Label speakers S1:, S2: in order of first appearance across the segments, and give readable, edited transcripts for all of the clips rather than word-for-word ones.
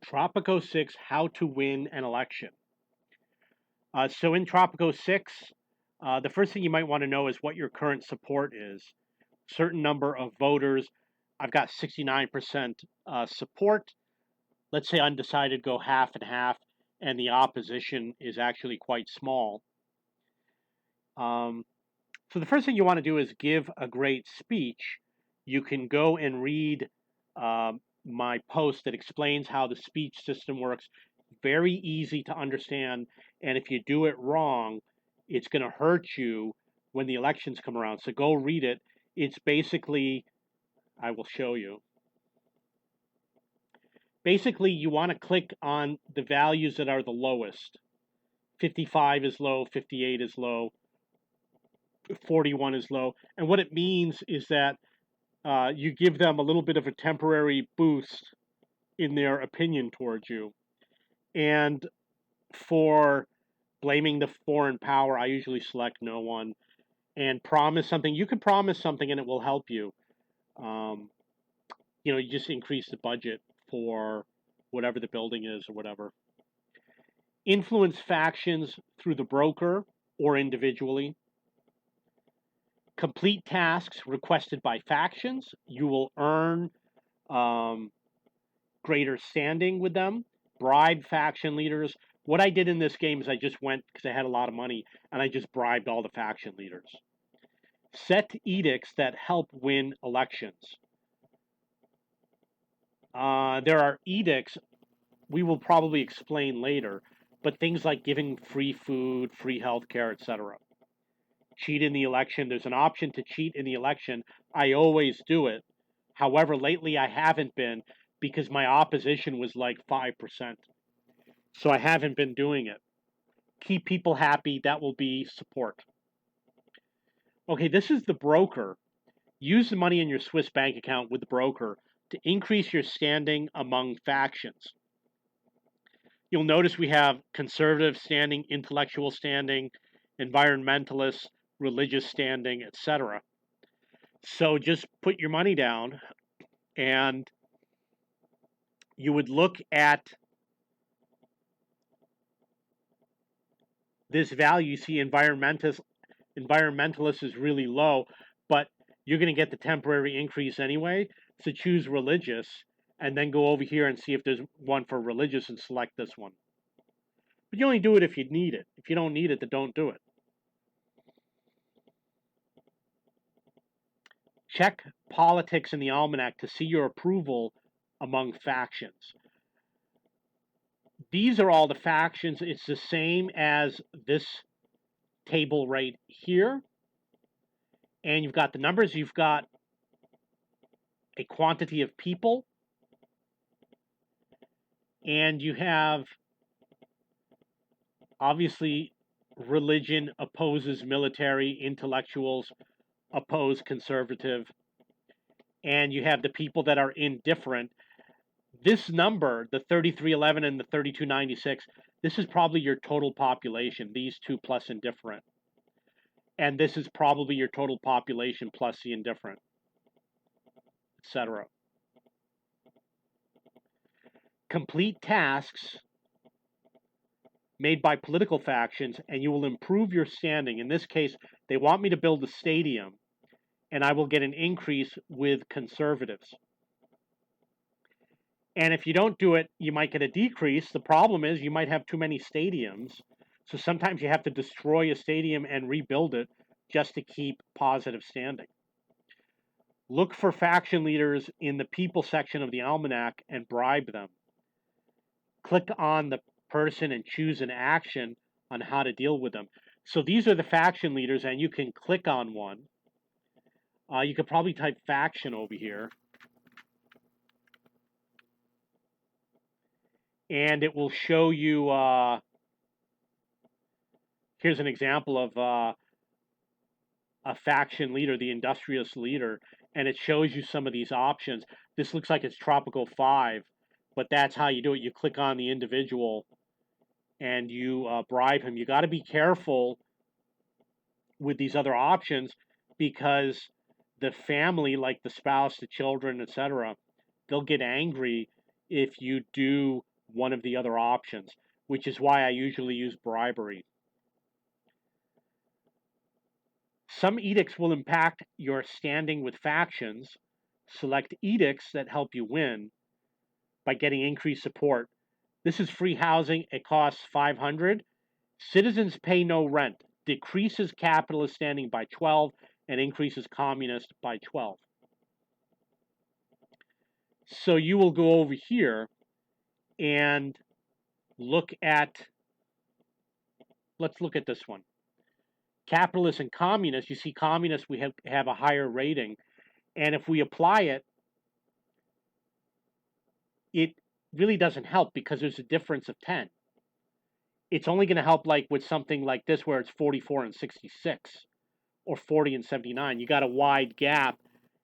S1: Tropico 6, How to Win an Election. So in Tropico 6, the first thing you might want to know is what your current support is. Certain number of voters. I've got 69% support. Let's say undecided go half and half, and the opposition is actually quite small. So the first thing you want to do is give a great speech. You can go and read my post that explains how the speech system works. Very easy to understand, and if you do it wrong, it's going to hurt you when the elections come around. So go read it. It's basically, I will show you. Basically, you want to click on the values that are the lowest. 55 is low, 58 is low, 41 is low. And what it means is that you give them a little bit of a temporary boost in their opinion towards you. And for blaming the foreign power, I usually select no one and promise something. You can promise something and it will help you. You just increase the budget for whatever the building is or whatever. Influence factions through the broker or individually. Complete tasks requested by factions. You will earn greater standing with them. Bribe faction leaders. What I did in this game is I just went, because I had a lot of money, and I just bribed all the faction leaders. Set edicts that help win elections. There are edicts we will probably explain later, but things like giving free food, free healthcare, etc. Cheat in the election. There's an option to cheat in the election. I always do it. However, lately I haven't been because my opposition was like 5%. So I haven't been doing it. Keep people happy. That will be support. Okay, this is the broker. Use the money in your Swiss bank account with the broker to increase your standing among factions. You'll notice we have conservative standing, intellectual standing, environmentalist, religious standing, etc. So just put your money down and you would look at this value. You see environmentalist is really low, but you're going to get the temporary increase anyway. So choose religious and then go over here and see if there's one for religious and select this one. But you only do it if you need it. If you don't need it, then don't do it. Check politics in the almanac to see your approval among factions. These are all the factions. It's the same as this table right here. And you've got the numbers. You've got a quantity of people. And you have, obviously, religion opposes military, intellectuals oppose conservative, and you have the people that are indifferent. This number, the 3311 and the 3296, this is probably your total population, these two plus indifferent. And this is probably your total population plus the indifferent, etc. Complete tasks made by political factions, and you will improve your standing. In this case, they want me to build a stadium, and I will get an increase with conservatives. And if you don't do it, you might get a decrease. The problem is you might have too many stadiums. So sometimes you have to destroy a stadium and rebuild it just to keep positive standing. Look for faction leaders in the people section of the almanac and bribe them. Click on the person and choose an action on how to deal with them. So these are the faction leaders, and you can click on one. You could probably type faction over here. And it will show you, here's an example of a faction leader, the industrialist leader, and it shows you some of these options. This looks like it's Tropico 5, but that's how you do it. You click on the individual and you bribe him. You got to be careful with these other options because the family, like the spouse, the children, etc., they'll get angry if you do one of the other options, which is why I usually use bribery. Some edicts will impact your standing with factions. Select edicts that help you win by getting increased support. This is free housing. It costs $500. Citizens pay no rent. Decreases capitalist standing by 12 and increases communist by 12. So you will go over here and look at, let's look at this one. Capitalists and communists, you see communists, we have a higher rating. And if we apply it, it really doesn't help because there's a difference of 10. It's only going to help like with something like this where it's 44 and 66 or 40 and 79. You got a wide gap,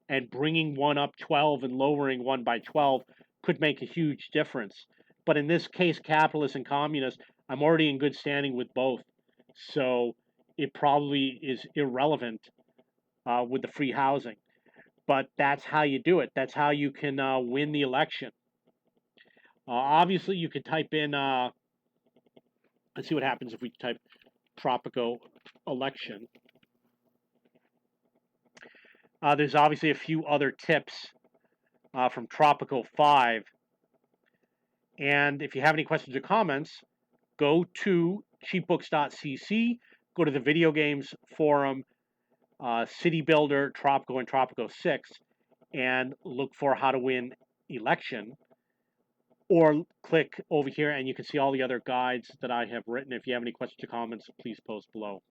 S1: and bringing one up 12 and lowering one by 12 could make a huge difference. But in this case, capitalists and communists, I'm already in good standing with both. So it probably is irrelevant with the free housing. But that's how you do it. That's how you can win the election. Obviously, you could type in, let's see what happens if we type Tropico election. There's obviously a few other tips from Tropico 5. And if you have any questions or comments, go to cheapbooks.cc, go to the video games forum, City Builder, Tropico, and Tropico 6, and look for how to win election. Or click over here and you can see all the other guides that I have written. If you have any questions or comments, please post below.